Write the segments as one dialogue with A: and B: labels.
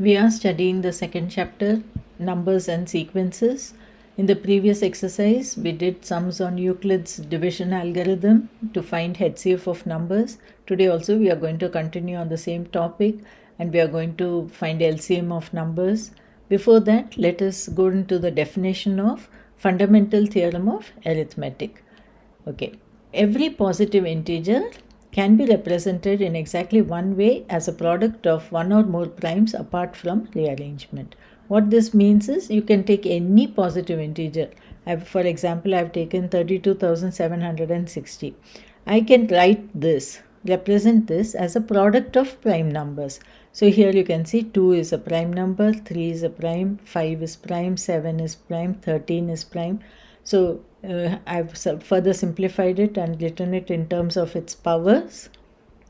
A: We are studying the second chapter, numbers and sequences. In the previous exercise, we did sums on Euclid's division algorithm to find HCF of numbers. Today also we are going to continue on the same topic and we are going to find LCM of numbers. Before that, let us go into the definition of fundamental theorem of arithmetic. Okay, every positive integer can be represented in exactly one way as a product of one or more primes apart from rearrangement. What this means is you can take any positive integer. For example, I have taken 32,760. I can represent this as a product of prime numbers. So here you can see 2 is a prime number, 3 is a prime, 5 is prime, 7 is prime, 13 is prime. So I've further simplified it and written it in terms of its powers.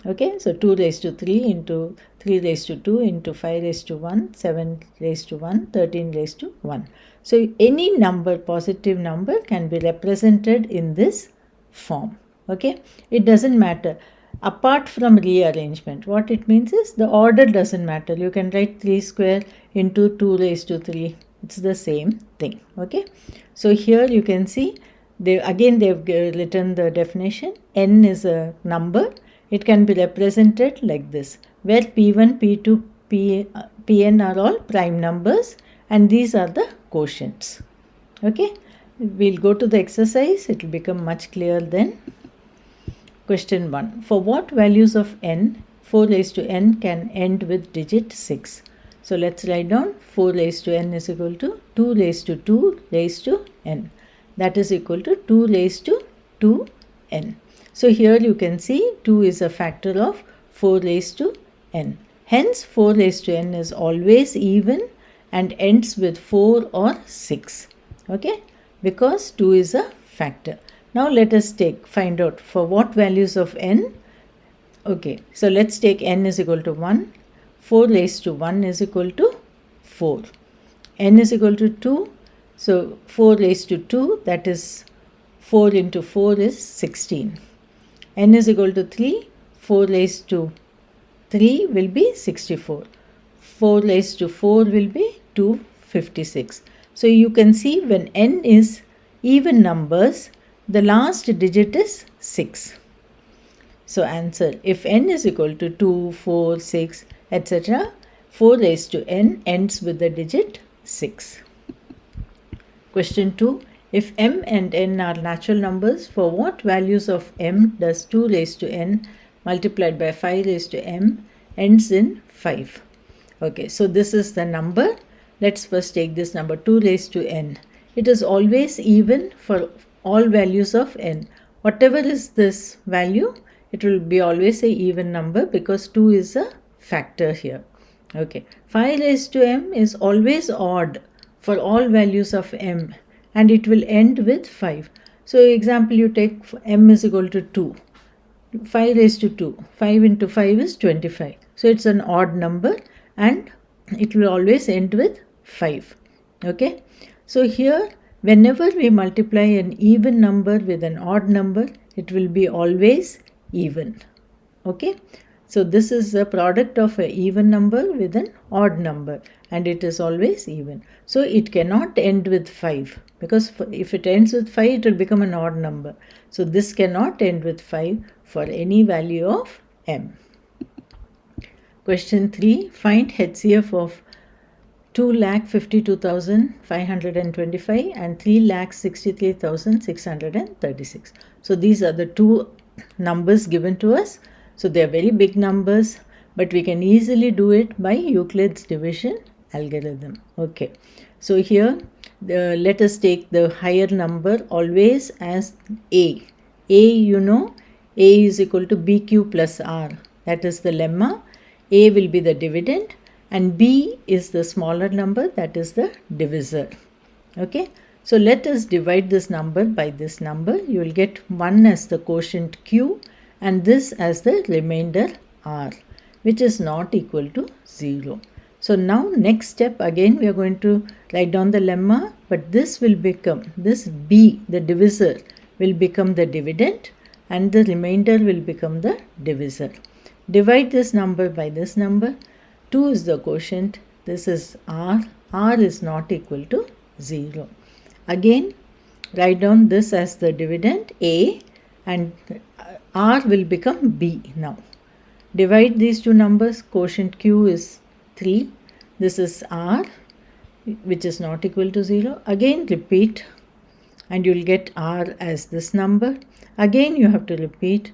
A: Okay, so 2 raised to 3 into 3 raised to 2 into 5 raised to 1, 7 raised to 1, 13 raised to 1. So any number, positive number, can be represented in this form. Okay, it doesn't matter. Apart from rearrangement, what it means is the order doesn't matter. You can write 3 square into 2 raised to 3. It's the same thing. Okay, so here you can see they've written the definition. N is a number. It can be represented like this, where P1, P2, Pn are all prime numbers and these are the quotients. Okay, we'll go to the exercise. It will become much clearer then. Question 1. For what values of n, 4 raised to n can end with digit 6? So let's write down 4 raised to n is equal to 2 raised to 2 raised to n. That is equal to 2 raised to 2n. So here you can see 2 is a factor of 4 raised to n. Hence 4 raised to n is always even and ends with 4 or 6. Okay, because 2 is a factor. Now let us find out for what values of n. Okay, so let's take n is equal to 1. 4 raised to 1 is equal to 4. N is equal to 2. So 4 raised to 2, that is 4 into 4 is 16. N is equal to 3. 4 raised to 3 will be 64. 4 raised to 4 will be 256. So you can see when n is even numbers, the last digit is 6. So answer, if n is equal to 2, 4, 6, etc., 4 raised to n ends with the digit 6. Question 2. If m and n are natural numbers, for what values of m does 2 raised to n multiplied by 5 raised to m ends in 5? Okay, so this is the number. Let's first take this number 2 raised to n. It is always even for all values of n. Whatever is this value, it will be always a even number because 2 is a factor here. Okay, 5 raised to m is always odd for all values of m and it will end with 5. So example, you take m is equal to 2. 5 raised to 2. 5 into 5 is 25. So it's an odd number and it will always end with 5. Okay, so here whenever we multiply an even number with an odd number, it will be always even. Okay, so this is the product of an even number with an odd number and it is always even. So it cannot end with 5 because if it ends with 5, it will become an odd number. So this cannot end with 5 for any value of m. Question 3. Find HCF of 2,52,525 and 3,63,636. So these are the two numbers given to us. So they are very big numbers, but we can easily do it by Euclid's division algorithm. Okay, so here let us take the higher number always as a. You know, a is equal to bq plus r. That is the lemma. A will be the dividend and b is the smaller number, that is the divisor. Okay, so let us divide this number by this number. You will get 1 as the quotient q and this as the remainder r, which is not equal to 0. So now next step, again we are going to write down the lemma, but this will become, this b, the divisor, will become the dividend and the remainder will become the divisor. Divide this number by this number. 2 is the quotient, this is r, r is not equal to 0. Again, write down this as the dividend a, and r will become b now. Divide these two numbers, quotient q is 3, this is r, which is not equal to 0. Again repeat, and you will get r as this number. Again you have to repeat,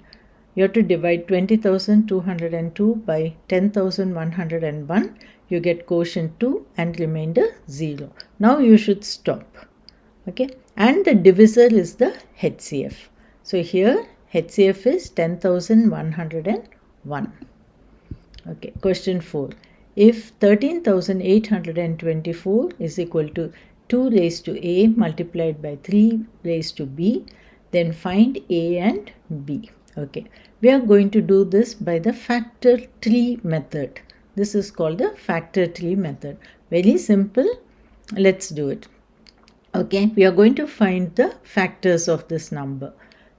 A: you have to divide 20,202 by 10,101, you get quotient 2 and remainder 0. Now you should stop. Okay, and the divisor is the HCF. So here HCF is 10,101. Okay, question 4. If 13,824 is equal to 2 raised to a multiplied by 3 raised to b, then find a and b. Okay, we are going to do this by the factor tree method. This is called the factor tree method. Very simple. Let's do it. Okay, we are going to find the factors of this number.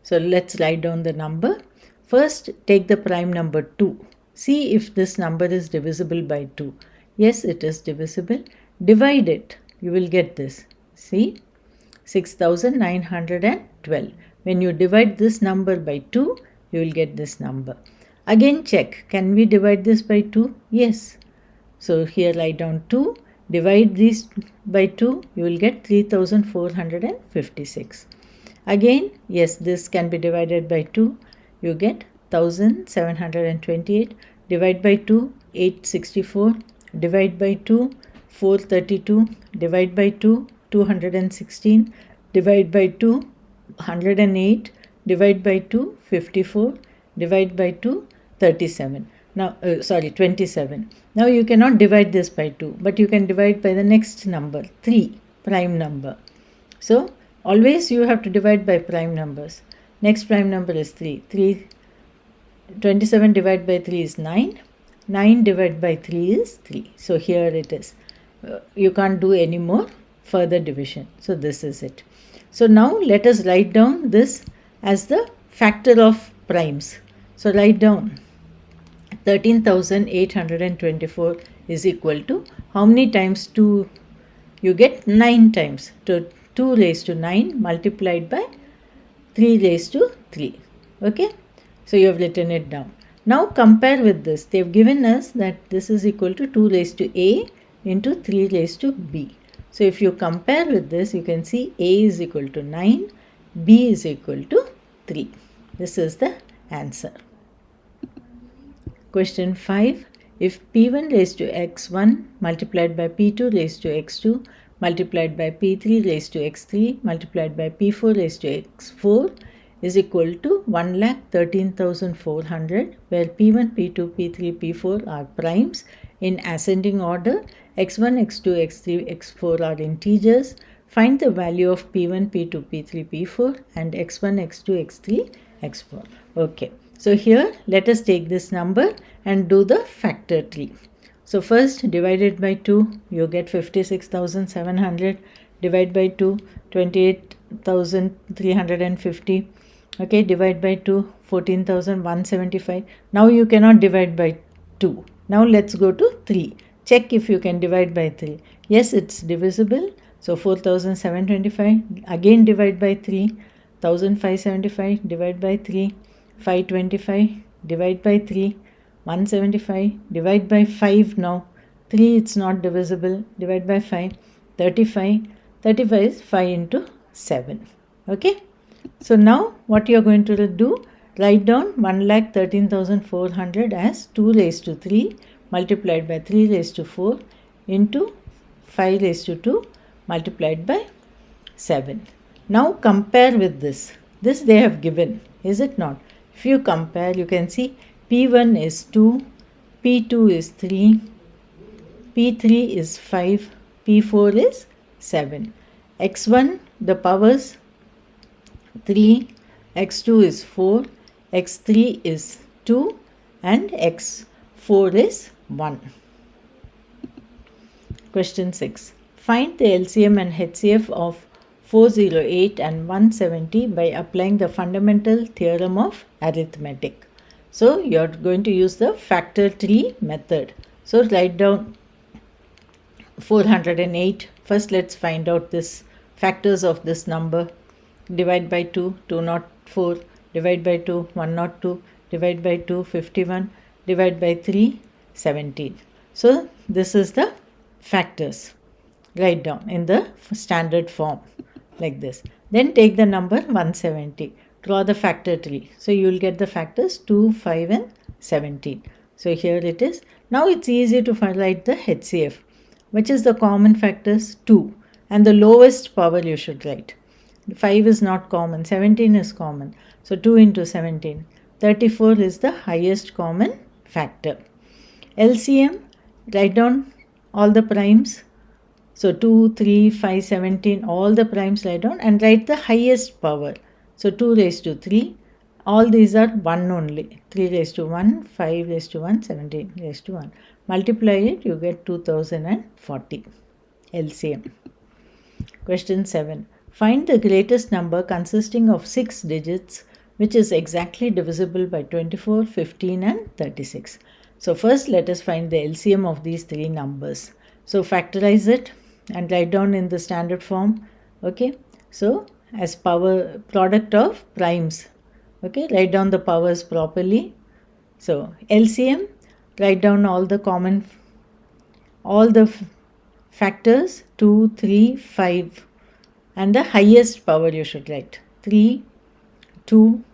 A: So let's write down the number. First, take the prime number 2. See if this number is divisible by 2. Yes, it is divisible. Divide it. You will get this. See, 6,912. When you divide this number by 2, you will get this number. Again check, can we divide this by 2? Yes. So here write down 2. Divide these by 2, you will get 3,456. Again, yes, this can be divided by 2. You get 1,728. Divide by 2, 864. Divide by 2, 432. Divide by 2, 216. Divide by 2, 108. Divide by 2, 54. Divide by 2, 37. Now, 27. Now you cannot divide this by 2, but you can divide by the next number, 3, prime number. So, always you have to divide by prime numbers. Next prime number is 3. 27 divided by 3 is 9. 9 divided by 3 is 3. So, here it is. You can't do any more further division. So, this is it. So, now let us write down this as the factor of primes. So, write down 13,824 is equal to how many times 2? You get 9 times. So 2 raised to 9 multiplied by 3 raised to 3. Okay. So you have written it down. Now compare with this. They have given us that this is equal to 2 raised to a into 3 raised to b. So if you compare with this, you can see a is equal to 9, b is equal to 3. This is the answer. Question 5. If p1 raised to x1 multiplied by p2 raised to x2 multiplied by p3 raised to x3 multiplied by p4 raised to x4 is equal to 1,13,400, where p1, p2, p3, p4 are primes in ascending order, x1, x2, x3, x4 are integers. Find the value of p1, p2, p3, p4 and x1, x2, x3, x4. Okay. So here let us take this number and do the factor tree. So first divide it by 2, you get 56,700. Divide by 2, 28,350. Okay, divide by 2, 14,175. Now you cannot divide by 2. Now let's go to 3. Check if you can divide by 3. Yes, it's divisible. So 4,725. Again divide by 3. 1,575. Divide by 3. 525. Divide by 3. 175. Divide by 5 now. 3 it's not divisible. Divide by 5. 35. 35 is 5 into 7. Okay. So now what you are going to do? Write down 1,13,400 as 2 raised to 3 multiplied by 3 raised to 4 into 5 raised to 2 multiplied by 7. Now compare with this. This they have given, is it not? If you compare, you can see P1 is 2, P2 is 3, P3 is 5, P4 is 7. X1, the powers 3, X2 is 4, X3 is 2 and X4 is 1. Question 6. Find the LCM and HCF of 408 and 170 by applying the fundamental theorem of arithmetic. So you are going to use the factor tree method. So write down 408. First let's find out this factors of this number. Divide by 2, 204. Divide by 2, 102. Divide by 2, 51. Divide by 3, 17. So this is the factors. Write down in the standard form like this. Then take the number 170. Draw the factor tree. So you will get the factors 2, 5 and 17. So here it is. Now it's easy to write the HCF. Which is the common factors? 2. And the lowest power you should write. 5 is not common. 17 is common. So 2 into 17. 34 is the highest common factor. LCM, write down all the primes. So 2, 3, 5, 17, all the primes write down and write the highest power. So 2 raised to 3. All these are 1 only. 3 raised to 1, 5 raised to 1, 17 raised to 1. Multiply it, you get 2040. LCM. Question 7. Find the greatest number consisting of 6 digits which is exactly divisible by 24, 15 and 36. So first let us find the LCM of these three numbers. So factorize it and write down in the standard form. Okay. So as power product of primes. Okay. Write down the powers properly. So LCM, write down all the factors 2, 3, 5 and the highest power you should write 3, 2,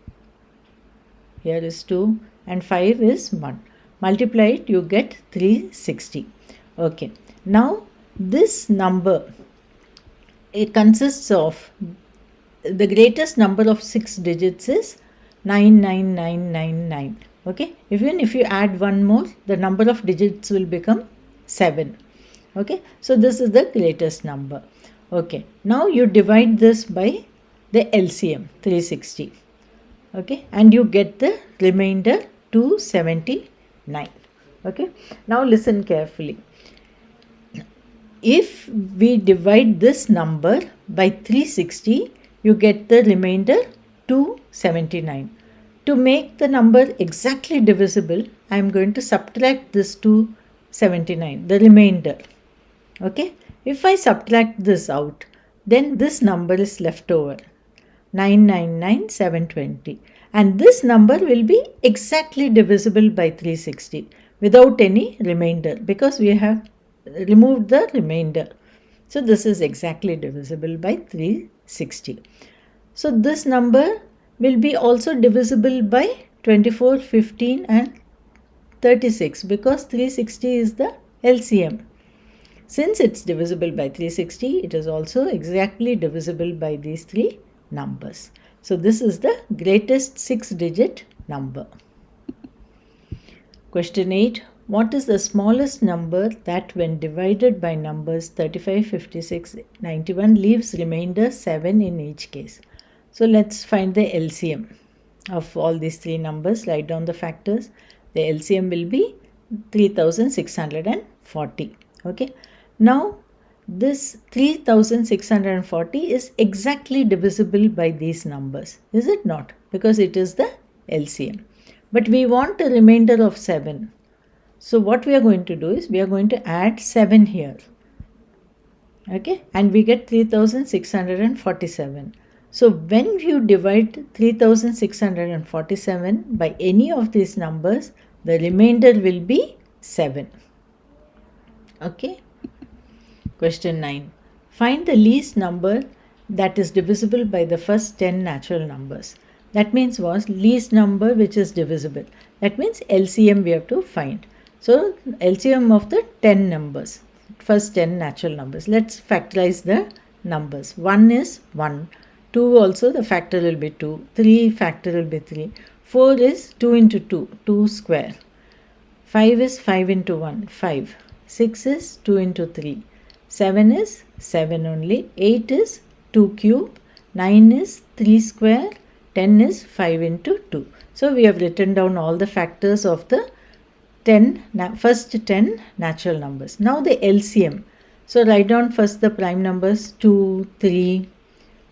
A: here is 2 and 5 is 1. Multiply it, you get 360. Okay. Now this number, it consists of the greatest number of 6 digits is 99999. Okay. Even if you add one more, the number of digits will become 7. Okay. So this is the greatest number. Okay. Now you divide this by the LCM 360. Okay. And you get the remainder 279. Okay. Now listen carefully. If we divide this number by 360, you get the remainder 279. To make the number exactly divisible, I am going to subtract this 279, the remainder. Okay. If I subtract this out, then this number is left over, 999720. And this number will be exactly divisible by 360 without any remainder because we have removed the remainder. So this is exactly divisible by 360. So this number will be also divisible by 24, 15 and 36 because 360 is the LCM. Since it's divisible by 360, it is also exactly divisible by these three numbers. So this is the greatest 6-digit number. Question 8. What is the smallest number that when divided by numbers 35, 56, 91 leaves remainder 7 in each case? So let's find the LCM of all these three numbers. Write down the factors. The LCM will be 3640. Okay. Now this 3640 is exactly divisible by these numbers. Is it not? Because it is the LCM. But we want a remainder of 7. So what we are going to do is we are going to add 7 here. Okay. And we get 3647. So when you divide 3647 by any of these numbers, the remainder will be 7. Okay. Question 9. Find the least number that is divisible by the first 10 natural numbers. That means was least number which is divisible. That means LCM we have to find. So LCM of the 10 numbers, first 10 natural numbers. Let's factorize the numbers. 1 is 1. 2 also the factor will be 2. 3 factor will be 3. 4 is 2 into 2, 2 square. 5 is 5 into 1, 5. 6 is 2 into 3. 7 is 7 only. 8 is 2 cube. 9 is 3 square. 10 is 5 into 2. So we have written down all the factors of the first 10 natural numbers. Now the LCM. So write down first the prime numbers 2, 3,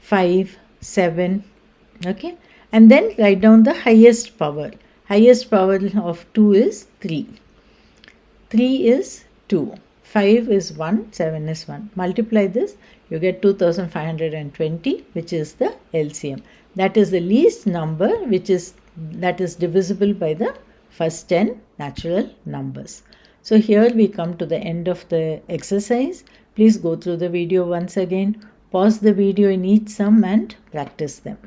A: 5, 7. Okay. And then write down the highest power. Highest power of 2 is 3. 3 is 2. 5 is 1, 7 is 1. Multiply this, you get 2520, which is the LCM. That is the least number that is divisible by the first 10 natural numbers. So here we come to the end of the exercise. Please go through the video once again. Pause the video in each sum and practice them.